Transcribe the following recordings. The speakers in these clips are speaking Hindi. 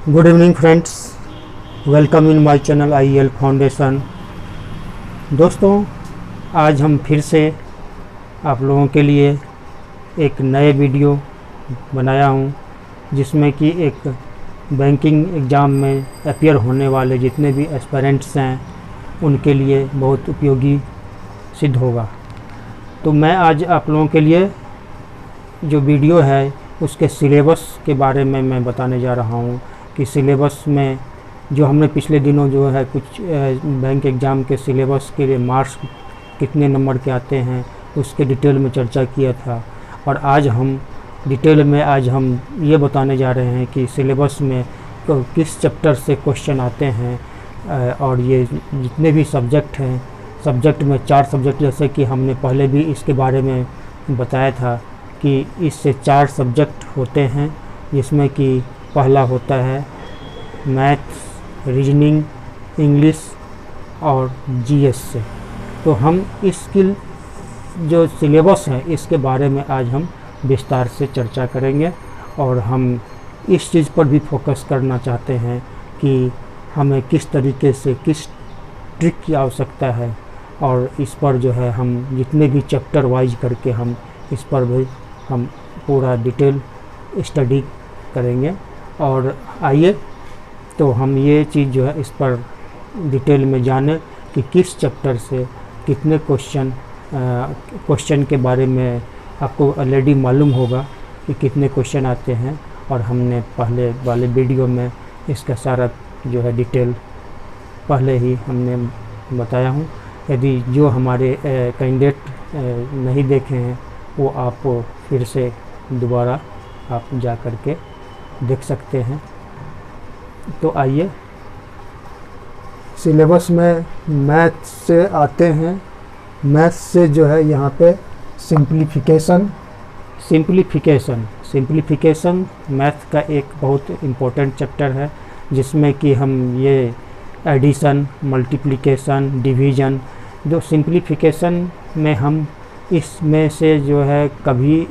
Good evening friends, welcome in my channel IEL foundation. दोस्तों, आज हम फिर से आप लोगों के लिए एक नए वीडियो बनाया हूं, जिसमें कि एक बैंकिंग एग्ज़ाम में अपीयर होने वाले जितने भी एस्पिरेंट्स हैं उनके लिए बहुत उपयोगी सिद्ध होगा। तो मैं आज आप लोगों के लिए जो वीडियो है उसके सिलेबस के बारे में मैं बताने जा रहा हूं कि सिलेबस में जो हमने पिछले दिनों जो है कुछ बैंक एग्ज़ाम के सिलेबस के लिए मार्क्स कितने नंबर के आते हैं उसके डिटेल में चर्चा किया था। और आज हम डिटेल में ये बताने जा रहे हैं कि सिलेबस में किस चैप्टर से क्वेश्चन आते हैं। और ये जितने भी सब्जेक्ट हैं, सब्जेक्ट में 4 सब्जेक्ट, जैसे कि हमने पहले भी इसके बारे में बताया था कि इससे 4 सब्जेक्ट होते हैं, जिसमें कि पहला होता है मैथ्स, रीजनिंग, इंग्लिश और GS से। तो हम इसकी जो सिलेबस है इसके बारे में आज हम विस्तार से चर्चा करेंगे और हम इस चीज़ पर भी फोकस करना चाहते हैं कि हमें किस तरीके से किस ट्रिक की आवश्यकता है, और इस पर जो है हम जितने भी चैप्टर वाइज करके हम इस पर भी हम पूरा डिटेल स्टडी करेंगे। और आइए तो हम ये चीज़ जो है इस पर डिटेल में जानें कि किस चैप्टर से कितने क्वेश्चन के बारे में आपको ऑलरेडी मालूम होगा कि कितने क्वेश्चन आते हैं, और हमने पहले वाले वीडियो में इसका सारा जो है डिटेल पहले ही हमने बताया हूँ। यदि जो हमारे कैंडिडेट नहीं देखे हैं वो आप फिर से दोबारा आप जा कर के देख सकते हैं। तो आइए, सिलेबस में मैथ से आते हैं। मैथ से जो है यहाँ पे सिंप्लीफिकेशन मैथ का एक बहुत इम्पोर्टेंट चैप्टर है, जिसमें कि हम ये एडिशन, मल्टीप्लिकेशन, डिवीज़न, जो सिंप्लीफिकेशन में हम इसमें से जो है कभी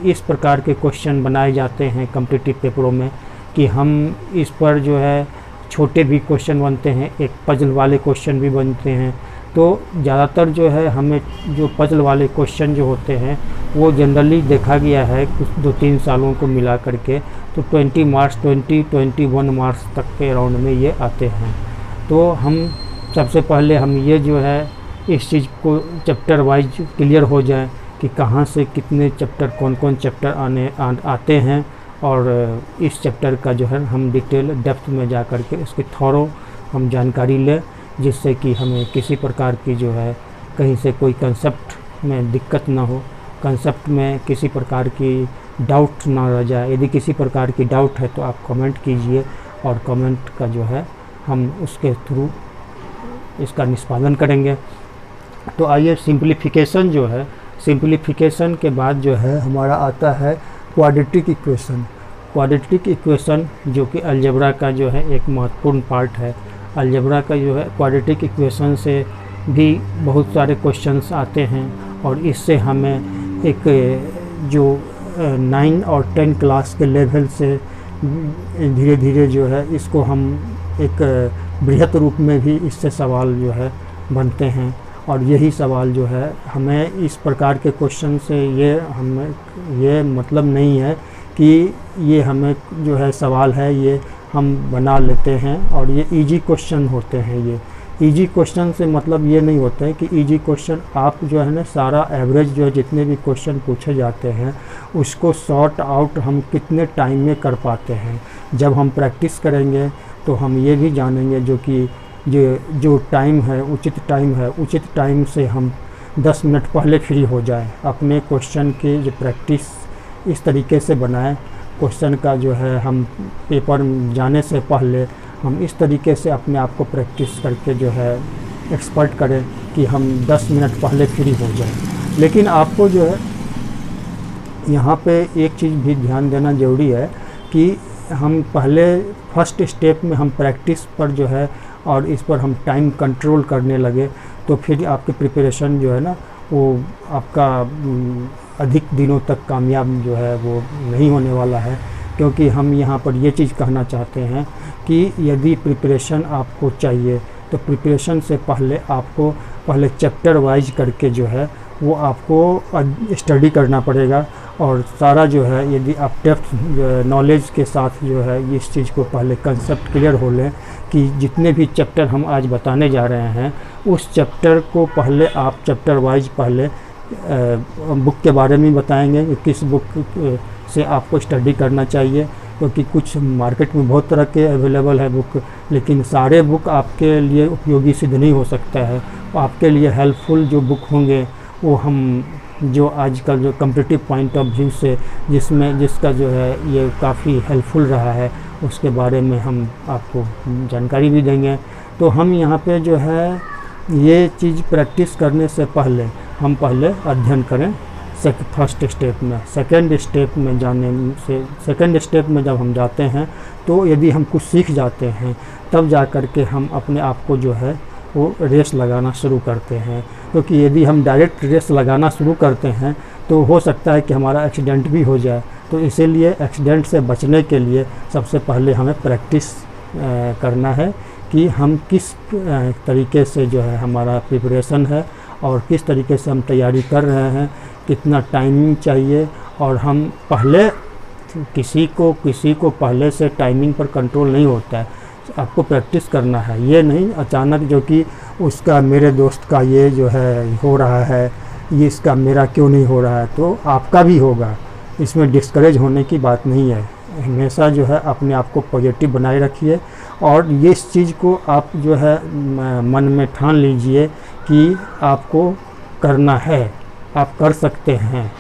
इस प्रकार के क्वेश्चन बनाए जाते हैं कॉम्पिटिटिव पेपरों में कि हम इस पर जो है छोटे भी क्वेश्चन बनते हैं, एक पजल वाले क्वेश्चन भी बनते हैं। तो ज़्यादातर जो है हमें जो पजल वाले क्वेश्चन जो होते हैं वो जनरली देखा गया है कुछ 2-3 सालों को मिला करके, तो 20 मार्क्स 21 मार्क्स तक के राउंड में ये आते हैं। तो हम सबसे पहले हम ये जो है इस चीज़ को चैप्टर वाइज क्लियर हो जाए कि कहाँ से कितने चैप्टर, कौन कौन चैप्टर आते हैं, और इस चैप्टर का जो है हम डिटेल डेप्थ में जा कर के उसकी थॉरो हम जानकारी लें, जिससे कि हमें किसी प्रकार की जो है कहीं से कोई कंसेप्ट में दिक्कत ना हो, कंसेप्ट में किसी प्रकार की डाउट ना रह जाए। यदि किसी प्रकार की डाउट है तो आप कमेंट कीजिए, और कमेंट का जो है हम उसके थ्रू इसका निष्पादन करेंगे। तो आइए, सिंप्लीफिकेशन जो है, सिंप्लीफिकेशन के बाद जो है हमारा आता है क्वाड्रेटिक इक्वेशन, जो कि अलजेब्रा का जो है एक महत्वपूर्ण पार्ट है। अलजेब्रा का जो है क्वाड्रेटिक इक्वेशन से भी बहुत सारे क्वेश्चंस आते हैं, और इससे हमें एक जो 9 और 10 क्लास के लेवल से धीरे धीरे जो है इसको हम एक बृहत रूप में भी इससे सवाल जो है बनते हैं। और यही सवाल जो है हमें इस प्रकार के क्वेश्चन से ये मतलब नहीं है कि ये हमें जो है सवाल है ये हम बना लेते हैं और ये इजी क्वेश्चन होते हैं। ये इजी क्वेश्चन से मतलब ये नहीं होता है कि इजी क्वेश्चन आप जो है ना सारा एवरेज जो है जितने भी क्वेश्चन पूछे जाते हैं उसको सॉर्ट आउट हम कितने टाइम में कर पाते हैं। जब हम प्रैक्टिस करेंगे तो हम ये भी जानेंगे जो टाइम है, उचित टाइम से हम 10 मिनट पहले फ्री हो जाएं, अपने क्वेश्चन की जो प्रैक्टिस इस तरीके से बनाएं, क्वेश्चन का जो है हम पेपर जाने से पहले हम इस तरीके से अपने आप को प्रैक्टिस करके जो है एक्सपर्ट करें कि हम 10 मिनट पहले फ्री हो जाएं। लेकिन आपको जो है यहाँ पे एक चीज़ भी ध्यान देना ज़रूरी है कि हम पहले फर्स्ट स्टेप में हम प्रैक्टिस पर जो है और इस पर हम टाइम कंट्रोल करने लगे तो फिर आपकी प्रिपरेशन जो है ना वो आपका अधिक दिनों तक कामयाब जो है वो नहीं होने वाला है। क्योंकि हम यहाँ पर ये चीज़ कहना चाहते हैं कि यदि प्रिपरेशन आपको चाहिए तो प्रिपरेशन से पहले आपको पहले चैप्टर वाइज करके जो है वो आपको स्टडी करना पड़ेगा। और सारा जो है यदि आप डेप्थ नॉलेज के साथ जो है इस चीज़ को पहले कंसेप्ट क्लियर हो लें कि जितने भी चैप्टर हम आज बताने जा रहे हैं उस चैप्टर को पहले आप चैप्टर वाइज पहले बुक के बारे में बताएंगे कि किस बुक से आपको स्टडी करना चाहिए, क्योंकि कुछ मार्केट में बहुत तरह के अवेलेबल है बुक, लेकिन सारे बुक आपके लिए उपयोगी सिद्ध नहीं हो सकता है। आपके लिए हेल्पफुल जो बुक होंगे वो हम जो आजकल जो कम्पिटिटिव पॉइंट ऑफ व्यू से जिसका जो है ये काफ़ी हेल्पफुल रहा है उसके बारे में हम आपको जानकारी भी देंगे। तो हम यहाँ पे जो है ये चीज़ प्रैक्टिस करने से पहले हम पहले अध्ययन करें फर्स्ट स्टेप में। सेकंड स्टेप में सेकंड स्टेप में जब हम जाते हैं तो यदि हम कुछ सीख जाते हैं तब जा कर के हम अपने आप को जो है वो रेस लगाना शुरू करते हैं, क्योंकि यदि हम डायरेक्ट रेस लगाना शुरू करते हैं तो हो सकता है कि हमारा एक्सीडेंट भी हो जाए। तो इसीलिए एक्सीडेंट से बचने के लिए सबसे पहले हमें प्रैक्टिस करना है कि हम किस तरीके से जो है हमारा प्रिपरेशन है और किस तरीके से हम तैयारी कर रहे हैं, कितना टाइमिंग चाहिए। और हम पहले किसी को पहले से टाइमिंग पर कंट्रोल नहीं होता है, आपको प्रैक्टिस करना है। ये नहीं अचानक जो कि उसका मेरे दोस्त का ये जो है हो रहा है, ये इसका मेरा क्यों नहीं हो रहा है, तो आपका भी होगा। इसमें डिस्करेज होने की बात नहीं है। हमेशा जो है अपने आप को पॉजिटिव बनाए रखिए और ये इस चीज़ को आप जो है मन में ठान लीजिए कि आपको करना है, आप कर सकते हैं।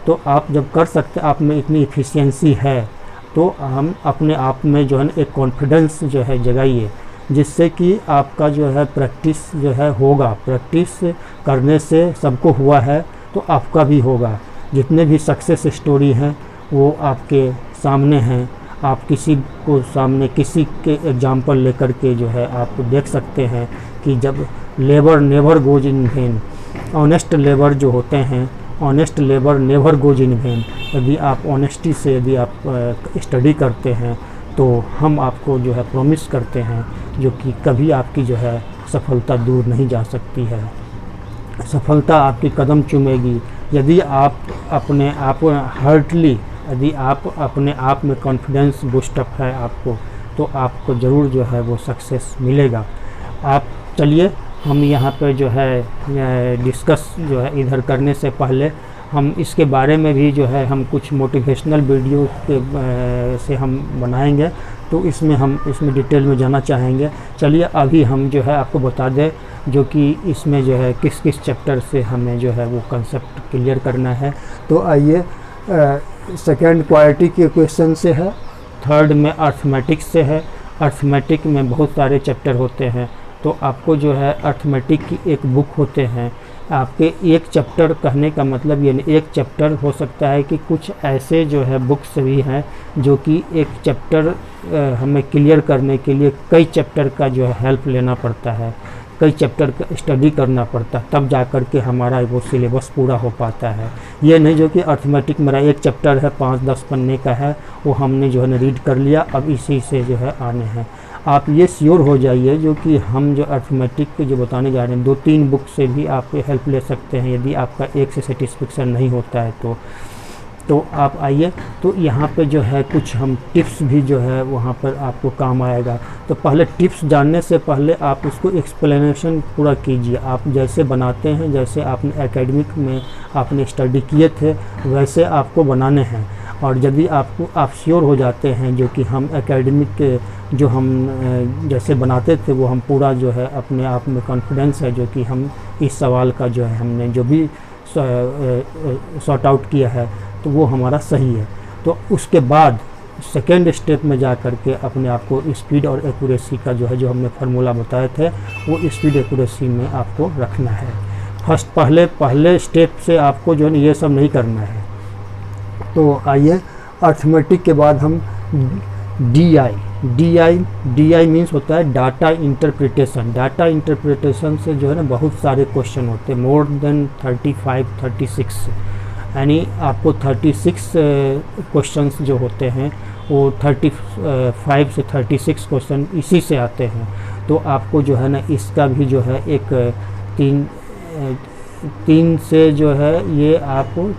तो आप जब कर सकते, आप में इतनी एफिशिएंसी है तो हम अपने आप में जो है एक कॉन्फिडेंस जो है जगाइए, जिससे कि आपका जो है प्रैक्टिस जो है होगा। प्रैक्टिस करने से सबको हुआ है तो आपका भी होगा। जितने भी सक्सेस स्टोरी हैं वो आपके सामने हैं। आप किसी के एग्जाम्पल लेकर के जो है आप देख सकते हैं कि जब labour never goes in when, honest labour जो होते हैं, honest labour never goes in when. यदि आप ऑनेस्टी से यदि आप स्टडी करते हैं तो हम आपको जो है प्रॉमिस करते हैं जो कि कभी आपकी जो है सफलता दूर नहीं जा सकती है। सफलता आपकी कदम चूमेगी यदि आप अपने आप यदि आप अपने आप में कॉन्फिडेंस बूस्टअप है आपको, तो आपको ज़रूर जो है वो सक्सेस मिलेगा। आप चलिए हम यहाँ पर जो है डिस्कस जो है इधर करने से पहले हम इसके बारे में भी जो है हम कुछ मोटिवेशनल वीडियो से हम बनाएंगे, तो इसमें डिटेल में जाना चाहेंगे। चलिए अभी हम जो है आपको बता दें जो कि इसमें जो है किस किस चैप्टर से हमें जो है वो कंसेप्ट क्लियर करना है। तो आइए, सेकेंड क्वालिटी के क्वेश्चन से है, थर्ड में अर्थमेटिक्स से है। अर्थमेटिक में बहुत सारे चैप्टर होते हैं, तो आपको जो है अर्थमेटिक की एक बुक होते हैं। आपके एक चैप्टर कहने का मतलब ये नहीं, एक चैप्टर हो सकता है कि कुछ ऐसे जो है बुक्स भी हैं जो कि एक चैप्टर हमें क्लियर करने के लिए कई चैप्टर का जो है हेल्प लेना पड़ता है, कई चैप्टर का स्टडी करना पड़ता है, तब जा कर के हमारा वो सिलेबस पूरा हो पाता है। ये नहीं जो कि अर्थमेटिक मेरा एक चैप्टर है 5-10 पन्ने का है, वो हमने जो है ना रीड कर लिया, अब इसी से जो है आने हैं। आप ये श्योर हो जाइए जो कि हम जो अर्थमेटिक के जो बताने जा रहे हैं 2-3 बुक से भी आप हेल्प ले सकते हैं यदि आपका एक से सेटिस्फेक्शन नहीं होता है तो आप आइए। तो यहाँ पे जो है कुछ हम टिप्स भी जो है वहाँ पर आपको काम आएगा। तो पहले टिप्स जानने से पहले आप उसको एक्सप्लेनेशन पूरा कीजिए। आप जैसे बनाते हैं, जैसे आपने एकेडमिक में आपने स्टडी किए थे वैसे आपको बनाने हैं। और यदि आप श्योर हो जाते हैं जो कि हम एकेडमिक के जो हम जैसे बनाते थे वो हम पूरा जो है अपने आप में कॉन्फिडेंस है जो कि हम इस सवाल का जो है हमने जो भी सॉर्ट आउट किया है तो वो हमारा सही है। तो उसके बाद सेकेंड स्टेप में जा कर के अपने आप को स्पीड और एक्यूरेसी का जो है जो हमने फार्मूला बताए थे वो स्पीड एक्यूरेसी में आपको रखना है। पहले स्टेप से आपको जो है ये सब नहीं करना है। तो आइए, अर्थमेटिक के बाद हम DI मीन्स होता है डाटा इंटरप्रिटेशन। डाटा इंटरप्रिटेशन से जो है ना बहुत सारे क्वेश्चन होते हैं, मोर देन 35-36 यानी आपको 36 क्वेश्चंस जो होते हैं वो 35 से 36 क्वेश्चन इसी से आते हैं। तो आपको जो है ना इसका भी जो है एक 3 से जो है ये आपको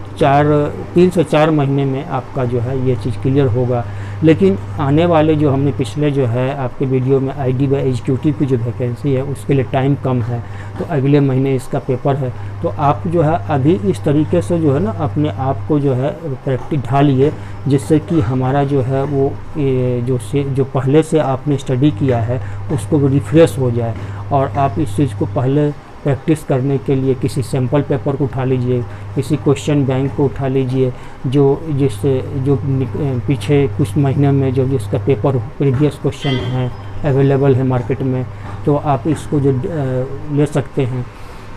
3 से 4 महीने में आपका जो है ये चीज़ क्लियर होगा। लेकिन आने वाले जो हमने पिछले जो है आपके वीडियो में ID बाय एग्जीक्यूटिव की जो वैकेंसी है उसके लिए टाइम कम है, तो अगले महीने इसका पेपर है। तो आप जो है अभी इस तरीके से जो है ना अपने आप को जो है प्रैक्टिस ढालिए, जिससे कि हमारा जो है वो जो पहले से आपने स्टडी किया है उसको रिफ्रेश हो जाए। और आप इस चीज़ को पहले प्रैक्टिस करने के लिए किसी सैम्पल पेपर को उठा लीजिए, किसी क्वेश्चन बैंक को उठा लीजिए जो पीछे कुछ महीने में जो जिसका पेपर प्रीवियस क्वेश्चन है अवेलेबल है मार्केट में, तो आप इसको जो ले सकते हैं।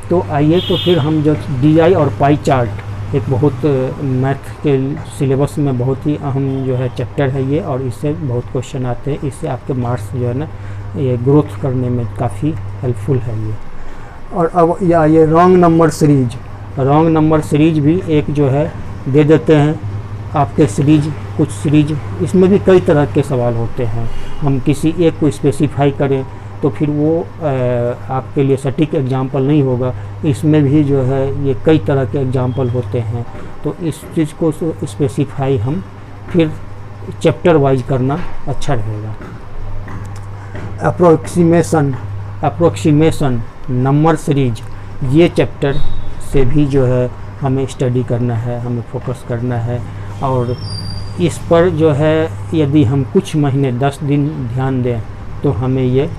तो आइए तो फिर हम जो DI और पाई चार्ट एक बहुत मैथ के सिलेबस में बहुत ही अहम जो है चैप्टर है ये, और इससे बहुत क्वेश्चन आते हैं। इससे आपके मार्क्स जो है ना ये ग्रोथ करने में काफ़ी हेल्पफुल है ये। और अब ये रॉन्ग नंबर सीरीज भी एक जो है दे देते हैं आपके कुछ सीरीज, इसमें भी कई तरह के सवाल होते हैं। हम किसी एक को स्पेसिफाई करें तो फिर वो आपके लिए सटीक एग्जाम्पल नहीं होगा। इसमें भी जो है ये कई तरह के एग्जाम्पल होते हैं, तो इस चीज़ को स्पेसिफाई हम फिर चैप्टर वाइज करना अच्छा रहेगा। अप्रोक्सीमेशन नंबर सीरीज, ये चैप्टर से भी जो है हमें स्टडी करना है, हमें फोकस करना है। और इस पर जो है यदि हम कुछ महीने 10 दिन ध्यान दें तो हमें ये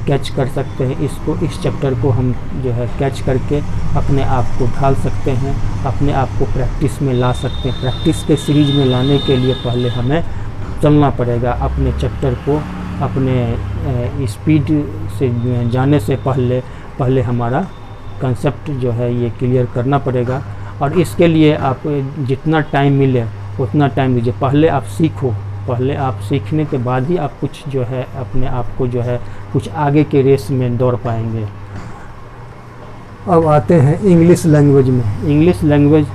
कैच कर सकते हैं। इस चैप्टर को हम जो है कैच करके अपने आप को ढाल सकते हैं, अपने आप को प्रैक्टिस में ला सकते हैं। प्रैक्टिस के सीरीज में लाने के लिए पहले हमें चलना पड़ेगा, अपने चैप्टर को अपने स्पीड से जाने से पहले हमारा कंसेप्ट जो है ये क्लियर करना पड़ेगा। और इसके लिए आप जितना टाइम मिले उतना टाइम दीजिए। पहले आप सीखो, पहले आप सीखने के बाद ही आप कुछ जो है अपने आप को जो है कुछ आगे के रेस में दौड़ पाएंगे। अब आते हैं इंग्लिश लैंग्वेज में। इंग्लिश लैंग्वेज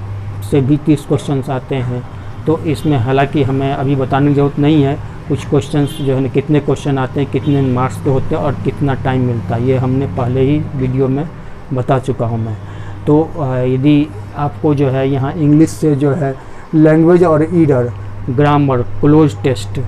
से भी 30 क्वेश्चंस आते हैं, तो इसमें हालांकि हमें अभी बताने की ज़रूरत नहीं है। कुछ क्वेश्चंस जो है कितने क्वेश्चन आते हैं, कितने मार्क्स के होते हैं और कितना टाइम मिलता है, ये हमने पहले ही वीडियो में बता चुका हूँ मैं। तो यदि आपको जो है यहाँ इंग्लिश से जो है लैंग्वेज और ईडर, ग्रामर, क्लोज टेस्ट,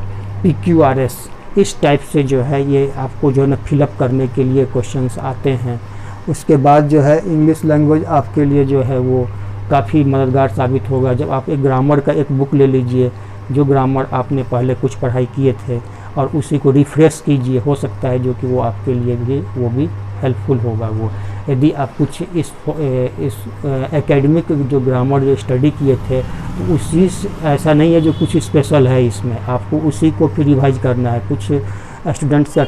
PQRS, इस टाइप से जो है ये आपको जो है ना फिलअप करने के लिए क्वेश्चंस आते हैं। उसके बाद जो है इंग्लिश लैंग्वेज आपके लिए जो है वो काफ़ी मददगार साबित होगा। जब आप एक ग्रामर का एक बुक ले लीजिए, जो ग्रामर आपने पहले कुछ पढ़ाई किए थे, और उसी को रिफ्रेश कीजिए, हो सकता है जो कि वो आपके लिए भी वो भी हेल्पफुल होगा। वो यदि आप कुछ इस एकेडमिक जो ग्रामर जो स्टडी किए थे तो उसी ऐसा नहीं है जो कुछ स्पेशल है इसमें, आपको उसी को फिर रिवाइज करना है। कुछ स्टूडेंट्स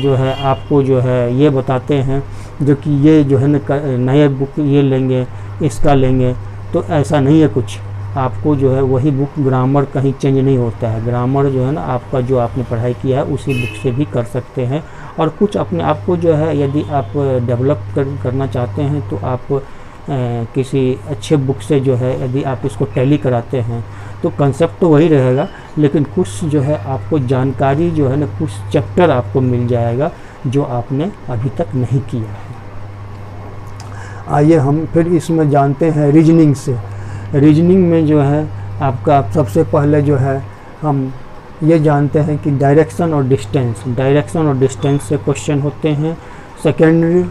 जो है आपको जो है ये बताते हैं जो कि ये जो है ना नए बुक ये लेंगे, इसका लेंगे, तो ऐसा नहीं है कुछ। आपको जो है वही बुक, ग्रामर कहीं चेंज नहीं होता है। ग्रामर जो है ना आपका जो आपने पढ़ाई किया है उसी बुक से भी कर सकते हैं। और कुछ अपने आप को जो है यदि आप डेवलप करना चाहते हैं तो आप किसी अच्छे बुक से जो है यदि आप इसको टैली कराते हैं तो कंसेप्ट तो वही रहेगा, लेकिन कुछ जो है आपको जानकारी जो है ना कुछ चैप्टर आपको मिल जाएगा जो आपने अभी तक नहीं किया है। आइए हम फिर इसमें जानते हैं रीजनिंग से। रीजनिंग में जो है आपका सबसे पहले जो है हम ये जानते हैं कि डायरेक्शन और डिस्टेंस से क्वेश्चन होते हैं। सेकेंडरी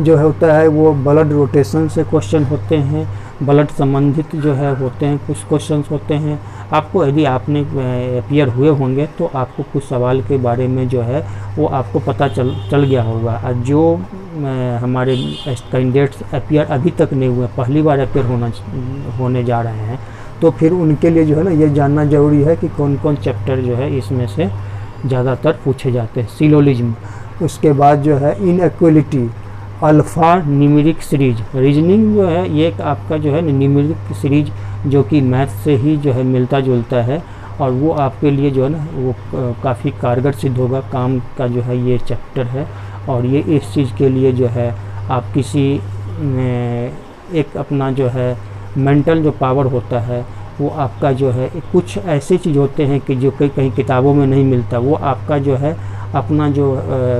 जो होता है वो ब्लड रोटेशन से क्वेश्चन होते हैं, ब्लड संबंधित जो है होते हैं कुछ क्वेश्चंस होते हैं। आपको यदि आपने अपियर हुए होंगे तो आपको कुछ सवाल के बारे में जो है वो आपको पता चल गया होगा। जो हमारे कैंडिडेट्स अपियर अभी तक नहीं हुए, पहली बार अपियर होने जा रहे हैं, तो फिर उनके लिए जो है ना ये जानना ज़रूरी है कि कौन कौन चैप्टर जो है इसमें से ज़्यादातर पूछे जाते हैं। सिलोजिज्म, उसके बाद जो है inequality, alpha numeric series. Reasoning जो है ये एक आपका जो है न्यूमेरिक सीरीज जो कि मैथ से ही जो है मिलता जुलता है, और वो आपके लिए जो है ना वो काफ़ी कारगर सिद्ध होगा। काम का जो है ये चैप्टर है, और ये इस चीज़ के लिए जो है आप किसी एक अपना जो है मेंटल जो पावर होता है वो आपका जो है कुछ ऐसी चीज़ होते हैं कि जो कहीं किताबों में नहीं मिलता, वो आपका जो है अपना जो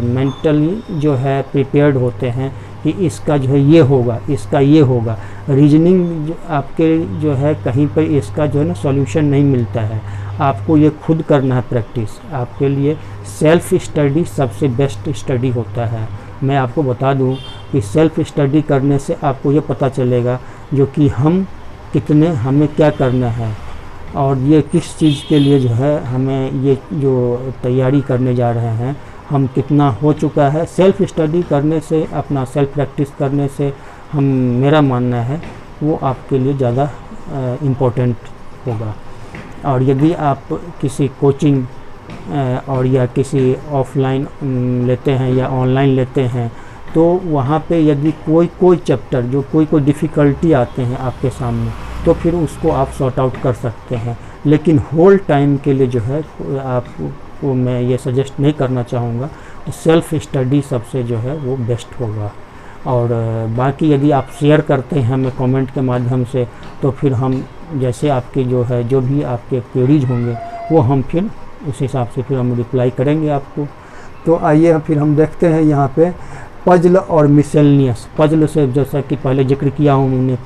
मेंटली जो है प्रिपेयर्ड होते हैं कि इसका जो है ये होगा, इसका ये होगा। रीजनिंग आपके जो है कहीं पर इसका जो है ना सॉल्यूशन नहीं मिलता है, आपको ये खुद करना है प्रैक्टिस। आपके लिए सेल्फ स्टडी सबसे बेस्ट स्टडी होता है। मैं आपको बता दूं कि सेल्फ स्टडी करने से आपको ये पता चलेगा जो कि हमें क्या करना है और ये किस चीज़ के लिए जो है हमें ये जो तैयारी करने जा रहे हैं हम कितना हो चुका है। सेल्फ स्टडी करने से, अपना सेल्फ प्रैक्टिस करने से मेरा मानना है वो आपके लिए ज़्यादा इम्पोर्टेंट होगा। और यदि आप किसी कोचिंग और या किसी ऑफलाइन लेते हैं या ऑनलाइन लेते हैं तो वहाँ पे यदि कोई चैप्टर जो कोई डिफ़िकल्टी आते हैं आपके सामने तो फिर उसको आप सॉर्ट आउट कर सकते हैं। लेकिन होल टाइम के लिए जो है आपको मैं ये सजेस्ट नहीं करना चाहूँगा। सेल्फ स्टडी सबसे जो है वो बेस्ट होगा। और बाकी यदि आप शेयर करते हैं हमें कमेंट के माध्यम से तो फिर हम जैसे आपके जो है जो भी आपके क्वेरीज होंगे वो हम फिर उस हिसाब से फिर हम रिप्लाई करेंगे आपको। तो आइए फिर हम देखते हैं यहाँ पे पजल और मिसलेनियस। पजल से जैसा कि पहले जिक्र किया हूँ मैंने,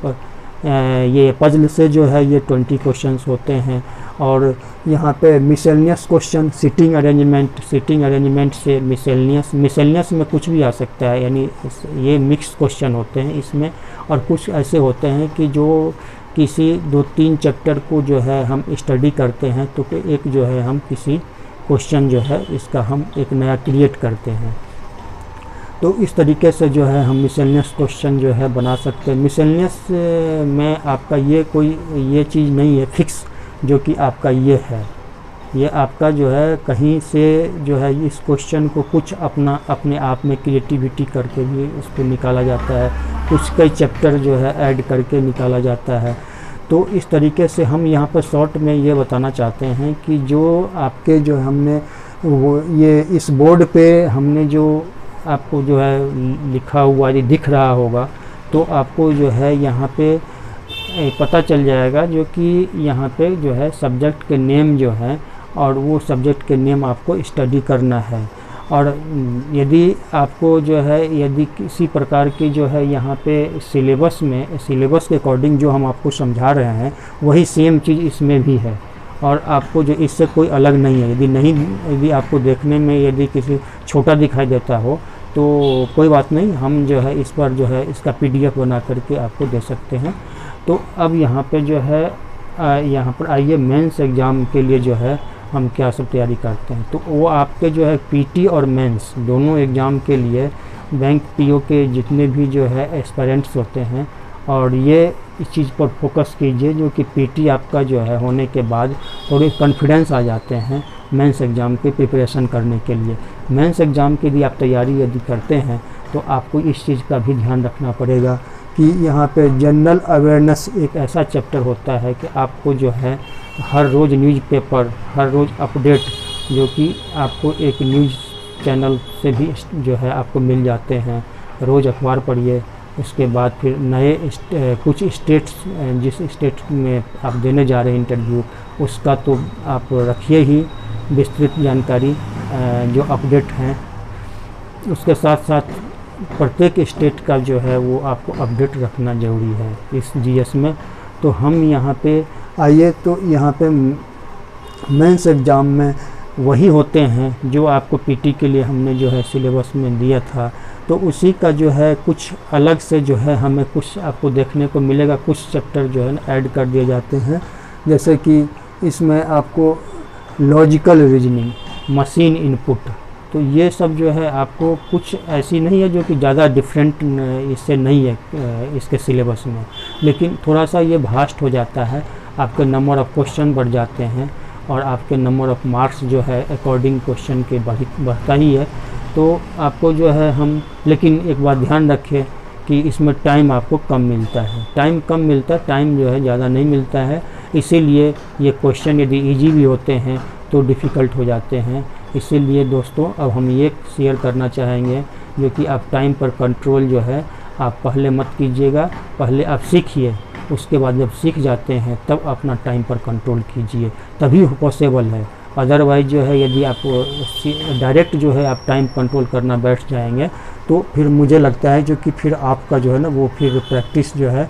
ये पजल से जो है ये 20 क्वेश्चंस होते हैं। और यहाँ पे मिसलेनियस क्वेश्चन सिटिंग अरेंजमेंट से मिसलेनियस में कुछ भी आ सकता है, यानी ये मिक्स क्वेश्चन होते हैं इसमें। और कुछ ऐसे होते हैं कि जो किसी 2-3 चैप्टर को जो है हम स्टडी करते हैं तो एक जो है हम किसी क्वेश्चन जो है इसका हम एक नया क्रिएट करते हैं। तो इस तरीके से जो है हम मिसलेनियस क्वेश्चन जो है बना सकते हैं। मिसलेनियस में आपका ये चीज़ नहीं है फिक्स जो कि आपका ये है, ये आपका जो है कहीं से जो है इस क्वेश्चन को कुछ अपने आप में क्रिएटिविटी करके भी उसको निकाला जाता है, कुछ कई चैप्टर जो है ऐड करके निकाला जाता है। तो इस तरीके से हम यहाँ पर शॉर्ट में ये बताना चाहते हैं कि जो आपके जो हमने वो ये इस बोर्ड पे हमने जो आपको जो है लिखा हुआ ये दिख रहा होगा तो आपको जो है यहाँ पे पता चल जाएगा जो कि यहाँ पे जो है सब्जेक्ट के नेम जो है और वो सब्जेक्ट के नेम आपको स्टडी करना है। और यदि आपको जो है यदि किसी प्रकार की जो है यहाँ पे सिलेबस के अकॉर्डिंग जो हम आपको समझा रहे हैं वही सेम चीज़ इसमें भी है और आपको जो इससे कोई अलग नहीं है। यदि आपको देखने में यदि किसी छोटा दिखाई देता हो तो कोई बात नहीं, हम जो है इस पर जो है इसका PDF बना करके आपको दे सकते हैं। तो अब यहाँ पे जो है यहाँ पर आइए मेंस एग्ज़ाम के लिए जो है हम क्या सब तैयारी करते हैं। तो वो आपके जो है PT और मेंस दोनों एग्ज़ाम के लिए बैंक PO के जितने भी जो है एस्पायरेंट्स होते हैं और ये इस चीज़ पर फोकस कीजिए जो कि PT आपका जो है होने के बाद थोड़े कॉन्फिडेंस आ जाते हैं मेंस एग्ज़ाम की प्रिपरेशन करने के लिए। मेंस एग्ज़ाम की भी आप तैयारी यदि करते हैं तो आपको इस चीज़ का भी ध्यान रखना पड़ेगा कि यहाँ पे जनरल अवेयरनेस एक ऐसा चैप्टर होता है कि आपको जो है हर रोज़ न्यूज़पेपर, हर रोज़ अपडेट जो कि आपको एक न्यूज़ चैनल से भी जो है आपको मिल जाते हैं। रोज़ अखबार पढ़िए, उसके बाद फिर नए कुछ स्टेट्स जिस स्टेट में आप देने जा रहे हैं इंटरव्यू उसका तो आप रखिए ही विस्तृत जानकारी जो अपडेट हैं। उसके साथ साथ प्रत्येक स्टेट का जो है वो आपको अपडेट रखना ज़रूरी है इस GS में। तो हम यहाँ पे आइए तो यहाँ पे मेंस एग्ज़ाम में वही होते हैं जो आपको PT के लिए हमने जो है सिलेबस में दिया था, तो उसी का जो है कुछ अलग से जो है हमें कुछ आपको देखने को मिलेगा। कुछ चैप्टर जो है ऐड कर दिए जाते हैं, जैसे कि इसमें आपको लॉजिकल रीजनिंग, मशीन इनपुट, तो ये सब जो है आपको कुछ ऐसी नहीं है जो कि ज़्यादा डिफरेंट इससे नहीं है इसके सिलेबस में, लेकिन थोड़ा सा ये भास्ट हो जाता है। आपके नंबर ऑफ़ क्वेश्चन बढ़ जाते हैं और आपके नंबर ऑफ़ मार्क्स जो है अकॉर्डिंग क्वेश्चन के बढ़ता ही है। तो आपको जो है हम, लेकिन एक बात ध्यान रखें कि इसमें टाइम आपको कम मिलता है, टाइम जो है ज़्यादा नहीं मिलता है। इसीलिए ये क्वेश्चन यदि इजी भी होते हैं तो डिफ़िकल्ट हो जाते हैं। इसीलिए दोस्तों अब हम ये शेयर करना चाहेंगे जो कि आप टाइम पर कंट्रोल जो है आप पहले मत कीजिएगा, पहले आप सीखिए, उसके बाद जब सीख जाते हैं तब अपना टाइम पर कंट्रोल कीजिए, तभी पॉसिबल है। अदरवाइज़ जो है यदि आप डायरेक्ट जो है आप टाइम कंट्रोल करना बैठ जाएंगे तो फिर मुझे लगता है जो कि फिर आपका जो है ना वो फिर प्रैक्टिस जो है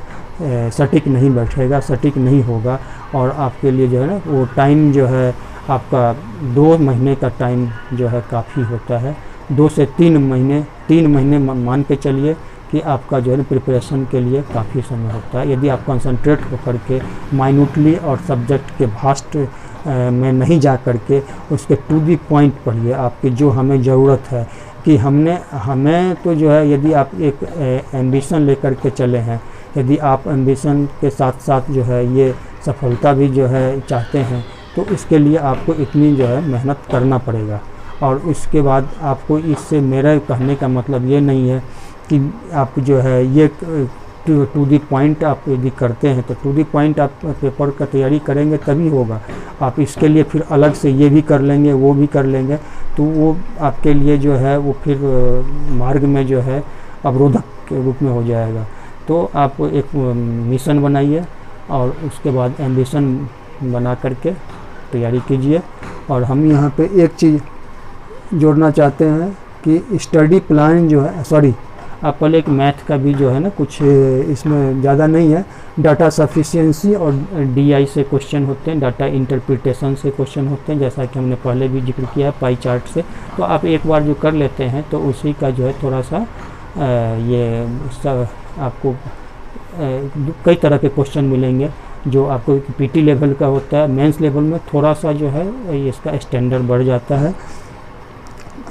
सटीक नहीं बैठेगा, सटीक नहीं होगा, और आपके लिए जो है ना वो टाइम जो है आपका 2 महीने का टाइम जो है काफ़ी होता है। 2 से 3 महीने, 3 महीने मान के चलिए कि आपका जो है ना प्रिपरेशन के लिए काफ़ी समय होता है। यदि आप कंसंट्रेट होकर के माइन्यूटली और सब्जेक्ट के भास्ट में नहीं जा कर के उसके टू दी पॉइंट पढ़िए, आपकी जो हमें ज़रूरत है कि हमें तो जो है यदि आप एक एम्बिशन लेकर के चले हैं, यदि आप एम्बिशन के साथ साथ जो है ये सफलता भी जो है चाहते हैं तो इसके लिए आपको इतनी जो है मेहनत करना पड़ेगा। और उसके बाद आपको इससे मेरा कहने का मतलब ये नहीं है कि आप जो है ये टू दी पॉइंट आप यदि करते हैं तो टू दी पॉइंट आप पेपर का तैयारी करेंगे तभी होगा। आप इसके लिए फिर अलग से ये भी कर लेंगे वो भी कर लेंगे तो वो आपके लिए जो है वो फिर मार्ग में जो है अवरोधक के रूप में हो जाएगा। तो आप एक मिशन बनाइए और उसके बाद एम्बिशन बना करके तैयारी कीजिए। और हम यहाँ पे एक चीज़ जोड़ना चाहते हैं कि स्टडी प्लान जो है, सॉरी आप पहले एक मैथ का भी जो है ना कुछ इसमें ज़्यादा नहीं है, डाटा सफिशिएंसी और DI से क्वेश्चन होते हैं, डाटा इंटरप्रिटेशन से क्वेश्चन होते हैं, जैसा कि हमने पहले भी जिक्र किया है पाई चार्ट से। तो आप एक बार जो कर लेते हैं तो उसी का जो है थोड़ा सा ये आपको कई तरह के क्वेश्चन मिलेंगे जो आपको PT लेवल का होता है, मेंस लेवल में थोड़ा सा जो है इसका स्टैंडर्ड बढ़ जाता है।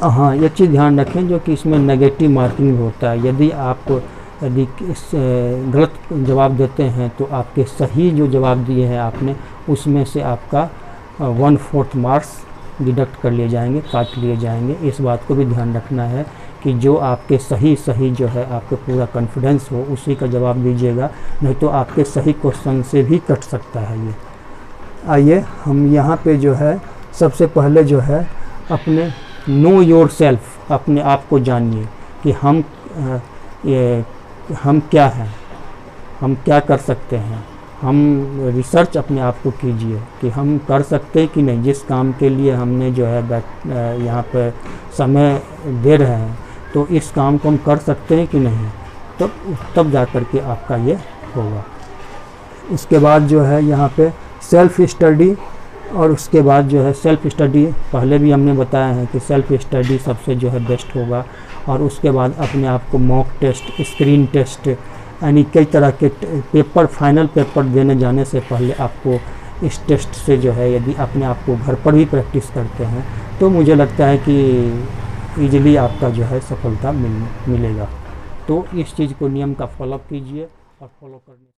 हाँ, ये चीज़ ध्यान रखें जो कि इसमें नेगेटिव मार्किंग होता है। यदि गलत जवाब देते हैं तो आपके सही जो जवाब दिए हैं आपने उसमें से आपका 1/4 मार्क्स डिडक्ट कर लिए जाएंगे, काट लिए जाएंगे। इस बात को भी ध्यान रखना है कि जो आपके सही जो है आपको पूरा कॉन्फिडेंस हो उसी का जवाब दीजिएगा, नहीं तो आपके सही क्वेश्चन से भी कट सकता है ये। आइए हम यहाँ पे जो है सबसे पहले जो है अपने नो योर सेल्फ, अपने आप को जानिए कि हम क्या हैं, हम क्या कर सकते हैं। हम रिसर्च अपने आप को कीजिए कि हम कर सकते हैं कि नहीं, जिस काम के लिए हमने जो है यहाँ पर समय दे रहे हैं तो इस काम को हम कर सकते हैं कि नहीं, तब जा कर के आपका ये होगा। उसके बाद जो है यहाँ पे सेल्फ स्टडी, और उसके बाद जो है सेल्फ स्टडी पहले भी हमने बताया है कि सेल्फ स्टडी सबसे जो है बेस्ट होगा। और उसके बाद अपने आप को मॉक टेस्ट, स्क्रीन टेस्ट, यानी कई तरह के पेपर, फाइनल पेपर देने जाने से पहले आपको इस टेस्ट से जो है यदि अपने आप को घर पर भी प्रैक्टिस करते हैं तो मुझे लगता है कि ईजिली आपका जो है सफलता मिलेगा। तो इस चीज़ को नियम का फॉलो कीजिए और फॉलो करने